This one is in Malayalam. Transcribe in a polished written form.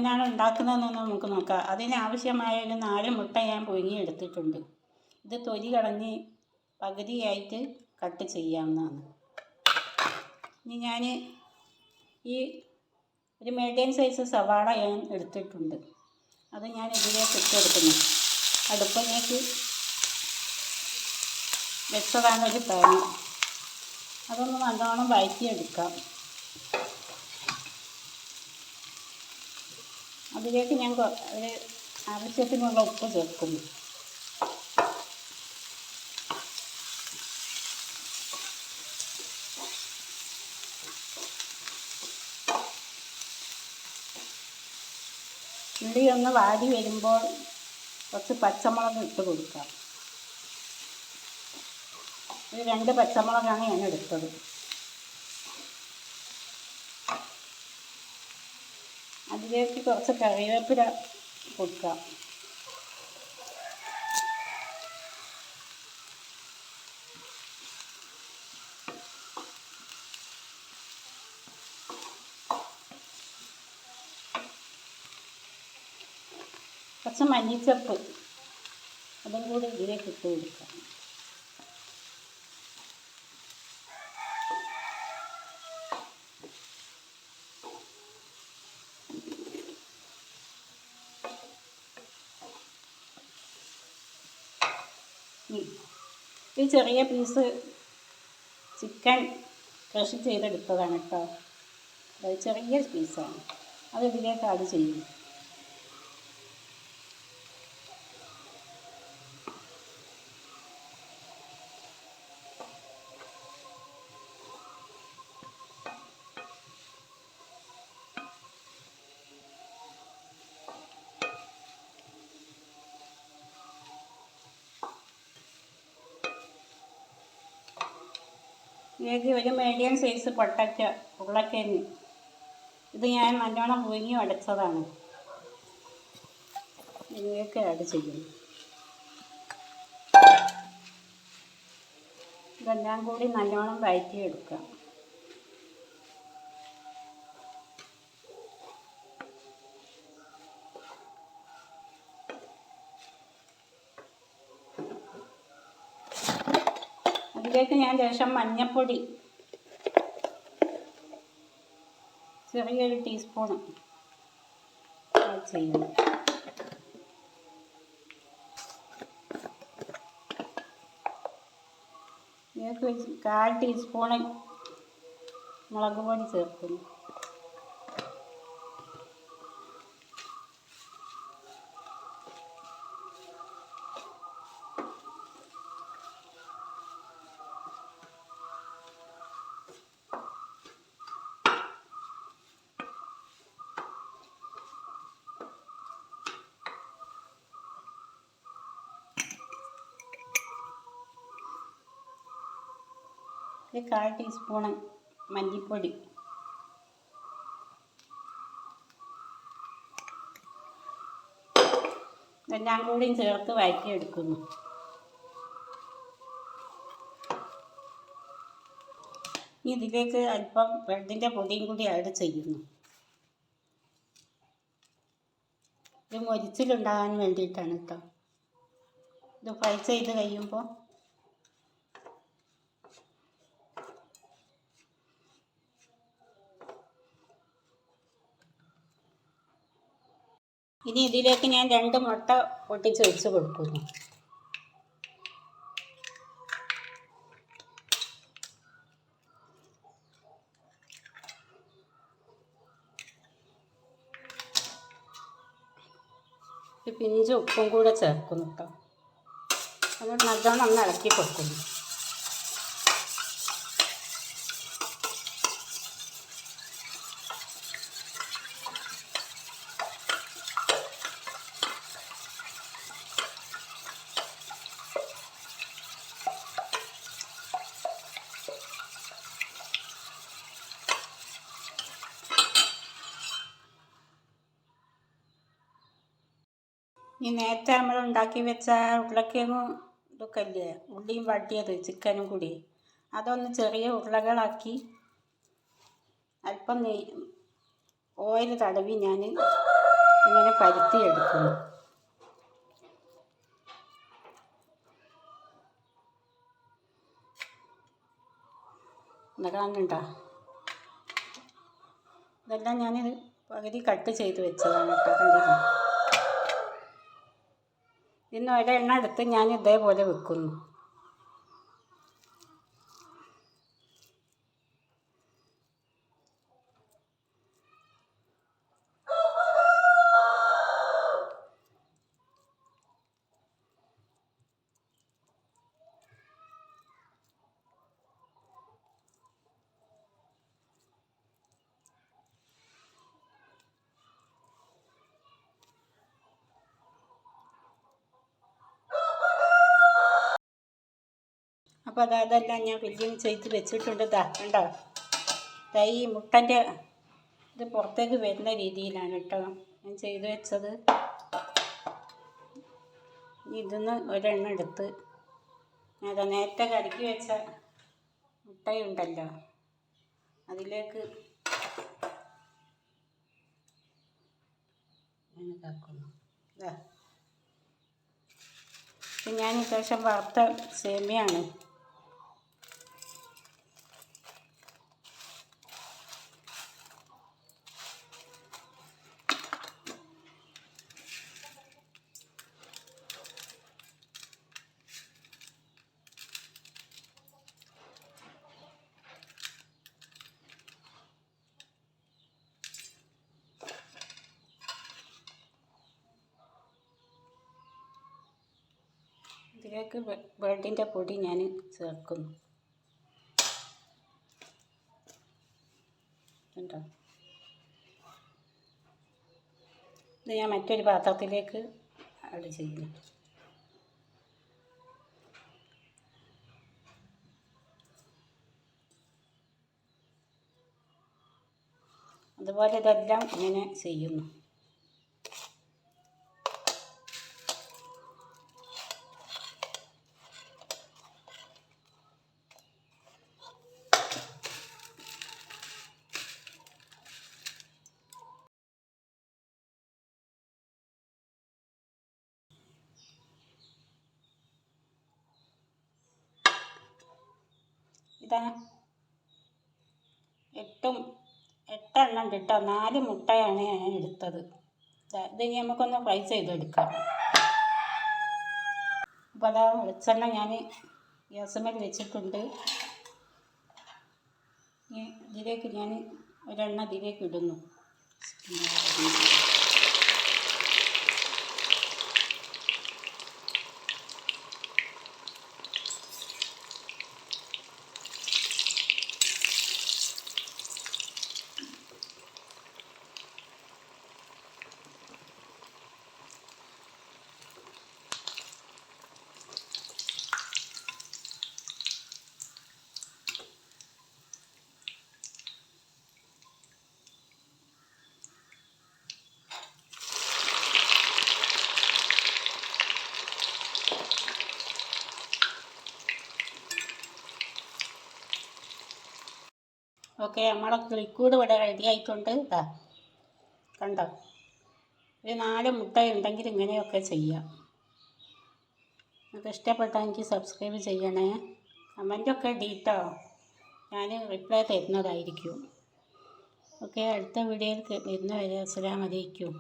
എങ്ങനെയാണ് ഉണ്ടാക്കുന്നതെന്ന് നമുക്ക് നോക്കാം. അതിനാവശ്യമായ ഒരു 4 മുട്ട ഞാൻ പുഴുങ്ങിയെടുത്തിട്ടുണ്ട്. ഇത് തൊലി കളഞ്ഞ് പകുതിയായിട്ട് കട്ട് ചെയ്യാവുന്നതാണ്. ഇനി ഞാൻ ഈ ഒരു മീഡിയം സൈസ് സവാള ഞാൻ എടുത്തിട്ടുണ്ട്. അത് ഞാൻ ഇതിലേക്ക് ഇട്ടെടുക്കുന്നു. അടുപ്പിലേക്ക് വെച്ചതാണ് ഒരു പാന്. അതൊന്ന് നല്ലോണം വഴറ്റിയെടുക്കാം. അതിലേക്ക് ഞാൻ ഒരു ആവശ്യത്തിനുള്ള ഉപ്പ് ചേർക്കുന്നു. ഉള്ളി ഒന്ന് വാടി വരുമ്പോൾ കുറച്ച് പച്ചമുളക് ഇട്ട് കൊടുക്കാം. ഒരു 2 പച്ചമുളകാണ് ഞാൻ എടുത്തത്. അതിലേക്ക് കുറച്ച് കറിവേപ്പില കൊടുക്കാം. കുറച്ച് മല്ലിച്ചപ്പ് അതും കൂടി ഇതിലേക്ക് ഇട്ട് കൊടുക്കാം. ഈ ചെറിയ പീസ് ചിക്കൻ ക്രഷ് ചെയ്തെടുത്തതാണ് കേട്ടോ. അത് ചെറിയ പീസാണ്. അത് ഇതിലേക്ക് ആഡ് ചെയ്യും. ഇതിലേക്ക് ഒരു മീഡിയം സൈസ് ഉരുളക്കിഴങ്ങ് ഇത് ഞാൻ നല്ലോണം പുഴുങ്ങി ഉടച്ചതാണ്. ഇതിലേക്ക് ആഡ് ചെയ്യുന്നു. ഇതെല്ലാം കൂടി നല്ലോണം വഴറ്റിയെടുക്കാം. അതിലേക്ക് ഞാൻ ലേശം മഞ്ഞൾപ്പൊടി ചെറിയൊരു ടീസ്പൂൺ ആഡ് ചെയ്യുന്നു. ഇതിലേക്ക് 1/4 ടീസ്പൂൺ മുളക് പൊടി ചേർക്കുന്നു. ഒരു 1/4 ടീസ്പൂൺ മല്ലിപ്പൊടി, ഇതെല്ലാം കൂടി ചേർത്ത് വഴറ്റിയെടുക്കുന്നു. ഇനി ഇതിലേക്ക് അല്പം ബ്രെഡിൻ്റെ പൊടിയും കൂടി ആഡ് ചെയ്യുന്നു. ഇത് മൊരിച്ചിലുണ്ടാകാൻ വേണ്ടിയിട്ടാണ് കേട്ടോ. ഇത് ഫ്രൈ ചെയ്ത് കഴിയുമ്പോൾ ഇനി ഇതിലേക്ക് ഞാൻ 2 മുട്ട പൊട്ടിച്ച് വെച്ച് കൊടുക്കുന്നു. ഒരു പിഞ്ച് ഉപ്പും കൂടെ ചേർക്കുന്നു കേട്ടോ. അത് നല്ലോണം ഒന്ന് ഇളക്കി കൊടുക്കുന്നു. ഈ നേരത്തെ നമ്മൾ ഉണ്ടാക്കി വെച്ച ഉരുളക്കിഴങ്ങും ഇതൊക്കെ ഇല്ലേ, ഉള്ളിയും വട്ടിയത് ചിക്കനും കൂടി, അതൊന്ന് ചെറിയ ഉരുളകളാക്കി അല്പം ഓയിൽ തടവി ഞാൻ ഇങ്ങനെ പരുത്തിയെടുക്കുന്നു. കാണുന്നുണ്ടോ? ഇതെല്ലാം ഞാനിത് പകുതി കട്ട് ചെയ്ത് വെച്ചതാണ് കേട്ടോ. കണ്ടില്ല? ഇന്ന് ഒരെണ്ണ എടുത്ത് ഞാൻ ഇതേപോലെ വെക്കുന്നു. അപ്പോൾ അതെല്ലാം ഞാൻ ഫില്ലിങ് ചെയ്ത് വെച്ചിട്ടുണ്ട്. കണ്ടോ? ഈ മുട്ടൻ്റെ ഇത് പുറത്തേക്ക് വരുന്ന രീതിയിലാണ് കേട്ടോ ഞാൻ ചെയ്ത് വെച്ചത്. ഇതിന്ന് ഒരെണ്ണം എടുത്ത് ഞാൻ നേരത്തെ കലക്കി വെച്ച മുട്ടയുണ്ടല്ലോ അതിലേക്ക് ഇതാക്കുന്നു. ഞാൻ അത്യാവശ്യം വറുത്ത സേമിയാണ്. ഇതിലേക്ക് ബ്രെഡിൻ്റെ പൊടി ഞാൻ ചേർക്കുന്നു. കണ്ടോ? ഇത് ഞാൻ മറ്റൊരു പാത്രത്തിലേക്ക് ആഡ് ചെയ്യുന്നു. അതുപോലെ ഇതെല്ലാം ഇങ്ങനെ ചെയ്യുന്നു. ഇതാ 8 എണ്ണം കിട്ടോ. 4 മുട്ടയാണ് ഞാൻ എടുത്തത്. ഇത് ഇനി നമുക്കൊന്ന് ഫ്രൈ ചെയ്തെടുക്കാം. അപ്പോൾ അതാ വെളിച്ചെണ്ണ ഞാൻ ഗ്യാസുമേൽ വെച്ചിട്ടുണ്ട്. ഇതിലേക്ക് ഞാൻ ഒരെണ്ണ ഇതിലേക്ക് ഇടുന്നു. ഓക്കെ, നമ്മളെ ലിക്വിഡ് ഇവിടെ റെഡി ആയിട്ടുണ്ട്. ഇതാ കണ്ടോ? ഒരു 4 മുട്ട ഉണ്ടെങ്കിൽ ഇങ്ങനെയൊക്കെ ചെയ്യാം. നിങ്ങൾക്ക് ഇഷ്ടപ്പെട്ടാൽ എനിക്ക് സബ്സ്ക്രൈബ് ചെയ്യണേ. കമൻറ്റൊക്കെ ഇടീട്ടോ, ഞാൻ റിപ്ലൈ തരുന്നതായിരിക്കും. ഓക്കെ, അടുത്ത വീഡിയോയിൽ വരുന്നവരെ അസ്സലാമു അലൈക്കും.